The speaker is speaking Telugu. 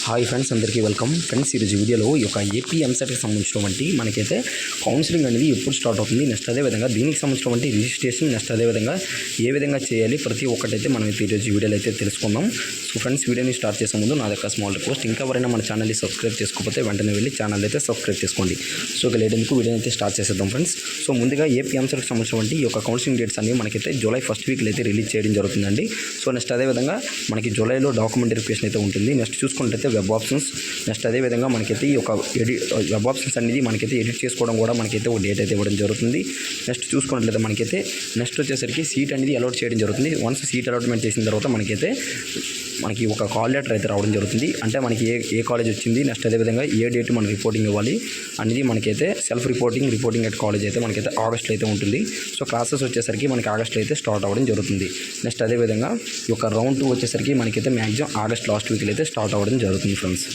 హాయ్ ఫ్రెండ్స్, అందరికీ వెల్కమ్. ఫ్రెండ్స్, ఈరోజు వీడియోలో ఈ యొక్క ఏపీ ఎంసెట్కి సంబంధించినటువంటి మనకైతే కౌన్సిలింగ్ అనేది ఎప్పుడు స్టార్ట్ అవుతుంది, నెక్స్ట్ అదేవిధంగా దీనికి సంబంధించినటువంటి రిజిస్ట్రేషన్, నెక్స్ట్ అదేవిధంగా ఏ విధంగా చేయాలి, ప్రతి ఒక్కటైతే మనం అయితే ఈరోజు వీడియోలో అయితే తెలుసుకుందాం. సో ఫ్రెండ్స్, వీడియోని స్టార్ట్ చేసే ముందు నా దగ్గర స్మాల్ రిక్వెస్ట్, ఇంకా ఎవరైనా మన ఛానల్ని సబ్స్క్రైబ్ చేసుకోకపోతే వెంటనే వెళ్ళి ఛానల్ అయితే సబ్స్క్రైబ్ చేసుకోండి. సో ఇక లేటెందుకు వీడియోని అయితే స్టార్ట్ చేసేద్దాం ఫ్రెండ్స్. సో ముందుగా ఏపీ ఎంసెట్కి సంబంధించినటువంటి ఈ యొక్క కౌన్సిలింగ్ డేట్స్ అనేవి మనకైతే జూలై ఫస్ట్ వీక్లో అయితే రిలీజ్ చేయడం జరుగుతుందండి. సో నెక్స్ట్ అదేవిధంగా మనకి జూలైలో డాక్యుమెంట్ వెరిఫికేషన్ అయితే ఉంటుంది. నెక్స్ట్ చూసుకుంటే వెబ్ ఆప్షన్స్, నెక్స్ట్ అదేవిధంగా మనకైతే ఈ యొక్క వెబ్ ఆప్షన్స్ అనేది మనకైతే ఎడిట్ చేసుకోవడం కూడా మనకైతే ఒక డేట్ అయితే ఇవ్వడం జరుగుతుంది. నెక్స్ట్ చూసుకున్నట్లయితే మనకైతే నెక్స్ట్ వచ్చేసరికి సీట్ అనేది అలాట్ చేయడం జరుగుతుంది. వన్స్ సీట్ అలాట్మెంట్ చేసిన తర్వాత మనకి ఒక కాల్ లెటర్ అయితే రావడం జరుగుతుంది. అంటే మనకి ఏ కాలేజ్ వచ్చింది, నెక్స్ట్ అదేవిధంగా ఏ డేట్ మనం రిపోర్టింగ్ ఇవ్వాలి అనేది మనకైతే సెల్ఫ్ రిపోర్టింగ్ అట్ కాలేజ్ అయితే మనకైతే ఆగస్ట్లో అయితే ఉంటుంది. సో క్లాసెస్ వచ్చేసరికి మనకి ఆగస్ట్లో అయితే స్టార్ట్ అవ్వడం జరుగుతుంది. నెక్స్ట్ అదేవిధంగా ఈ యొక్క రౌండ్ 2 వచ్చేసరికి మనకైతే మ్యాక్సిమం ఆగస్ట్ లాస్ట్ వీక్లో అయితే స్టార్ట్ అవ్వడం జరుగుతుంది ఫ్రెండ్స్.